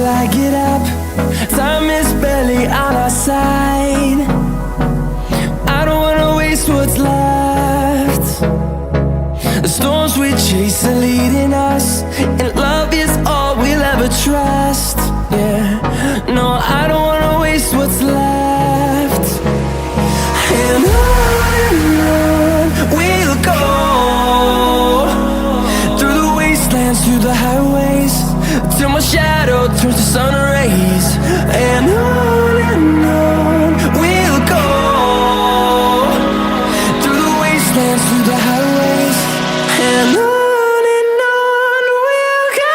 till I get up. Time is barely on our side. I don't wanna waste what's left. The storms we chase are leading us, and love is all we'll ever trust. Yeah, no, I don't wanna waste what's left. And on we'll go, through the wastelands, through the highways, till my shadow turns to sun rays. And on we'll go, through the wastelands, through the highways, and on we'll go.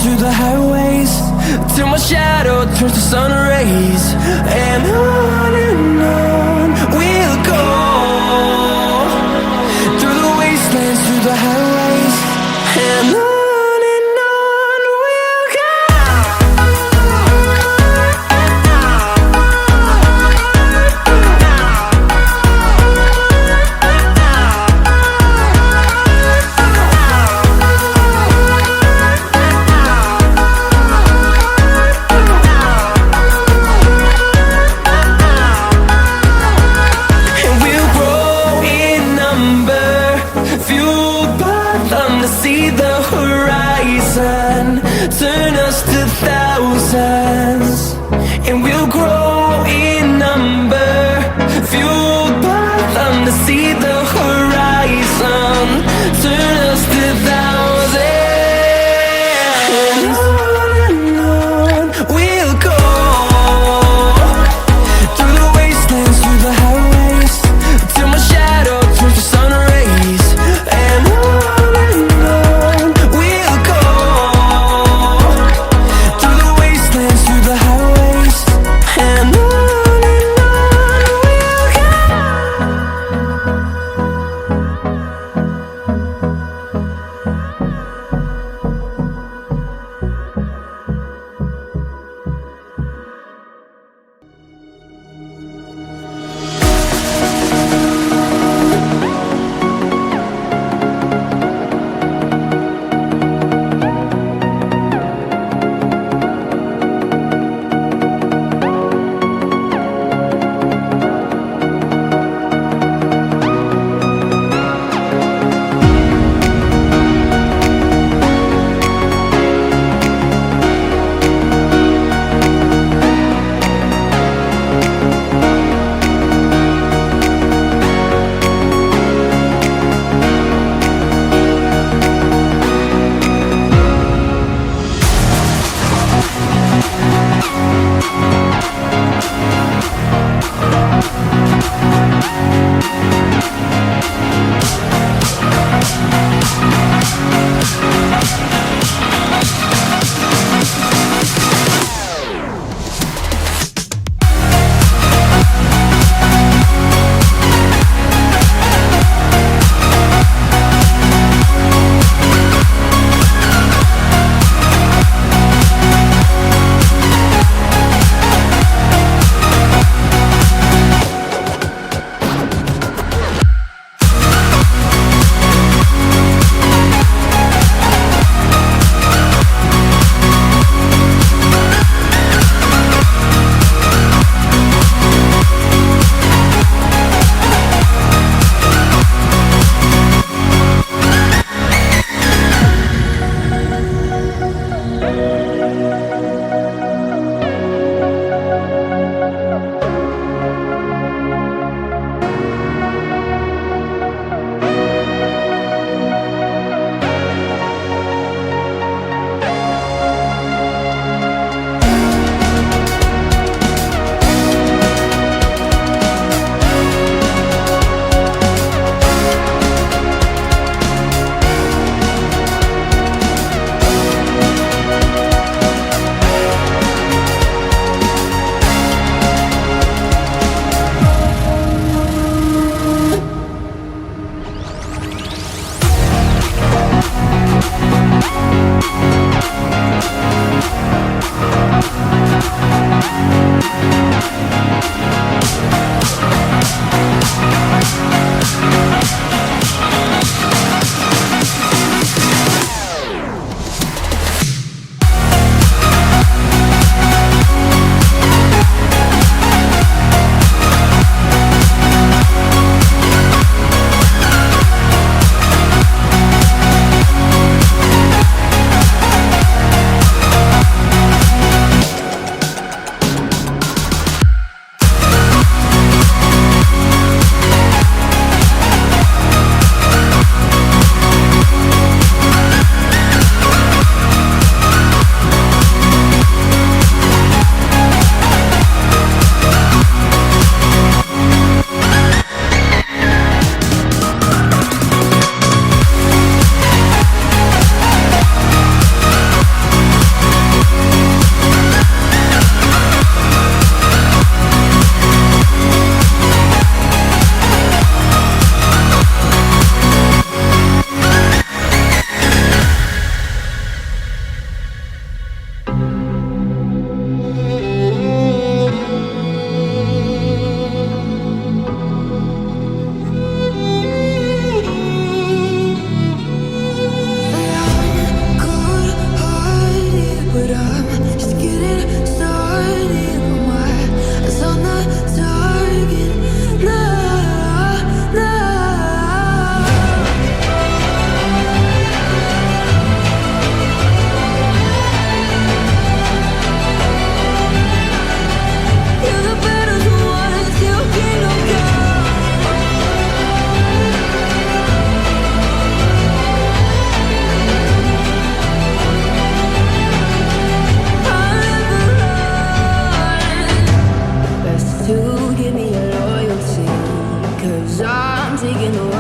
Through the highways, till my shadow turns to sun rays. And on we'll go, through the wastelands, through the highways, and on we'll go. See the horizon turn us to thousands, and we'll grow in number, fueled by them to see the horizon turn us to thousands. And on we'll go, through the wastelands, through the highways, till my shadow turns to sun rays. And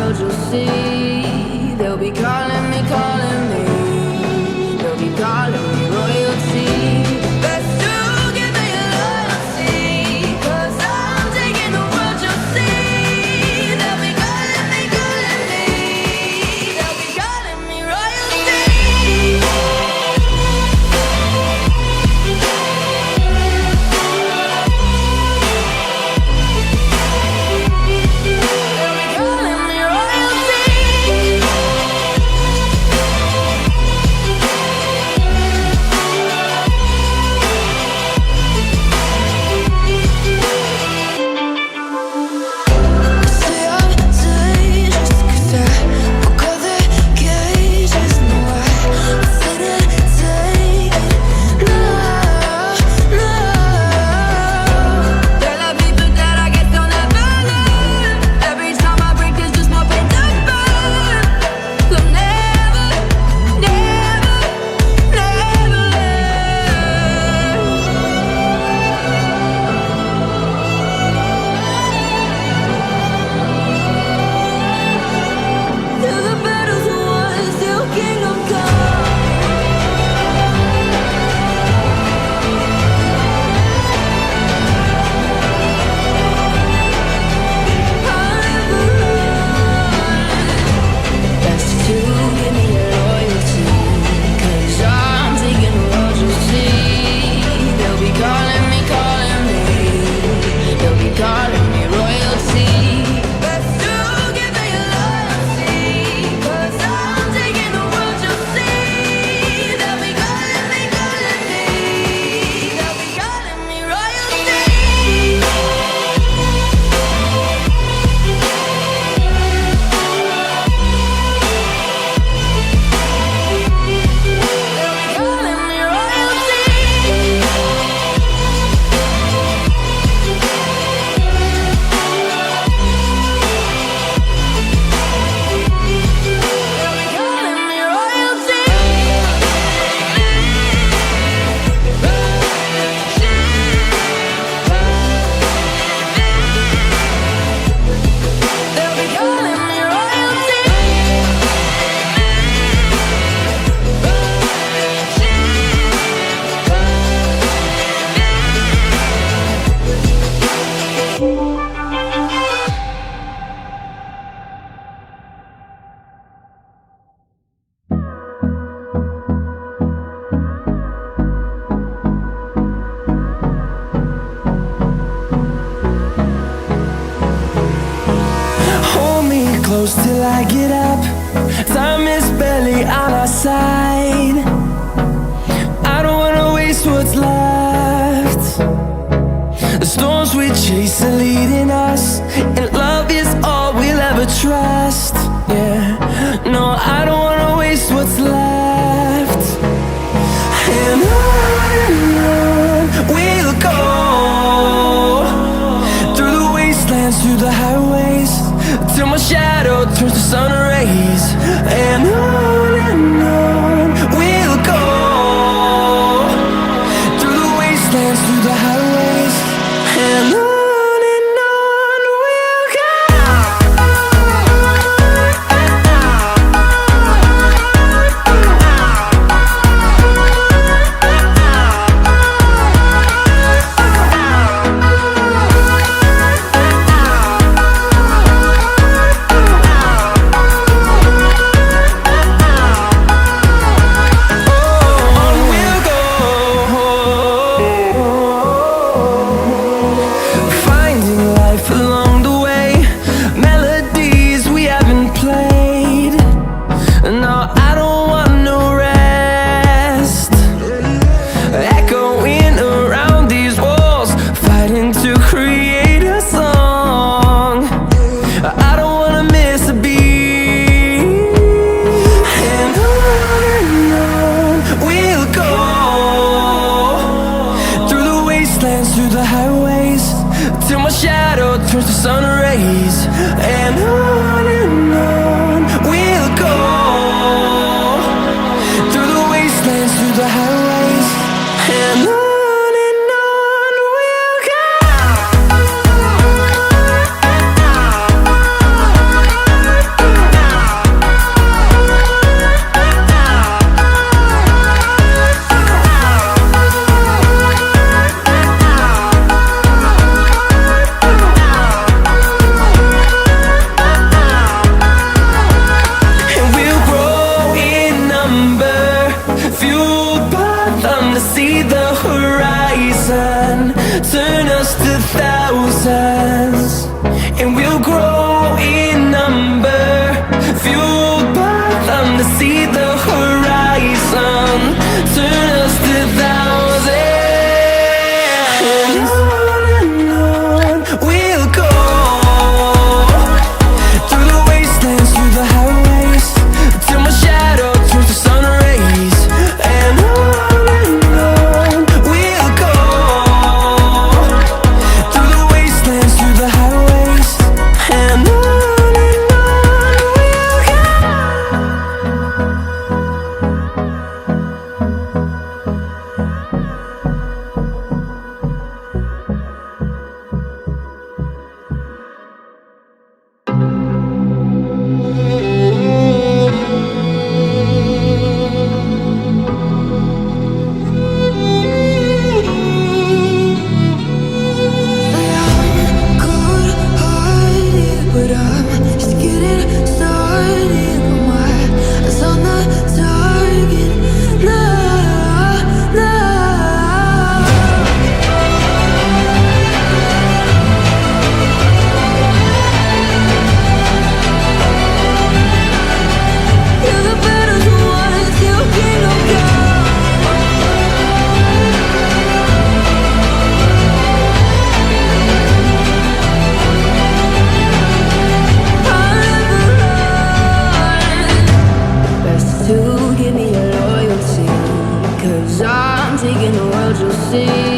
world, you'll see. They'll be calling me, calling me. They'll be calling me royalty. Best to give me your loyalty, 'cause I'm taking the world, you'll see. They'll be calling me, calling me. They'll be calling me royalty. Till I get up, time is barely on our side. I don't wanna waste what's left. The storms we chase are leading us, and love is all we'll ever trust. Yeah, no, I don't wanna waste what's left. And on we'll go, through the wastelands, through the highways, till my shadow turns to sun rays. And on we'll go, through the wastelands, through the highways. And on we'll go. see.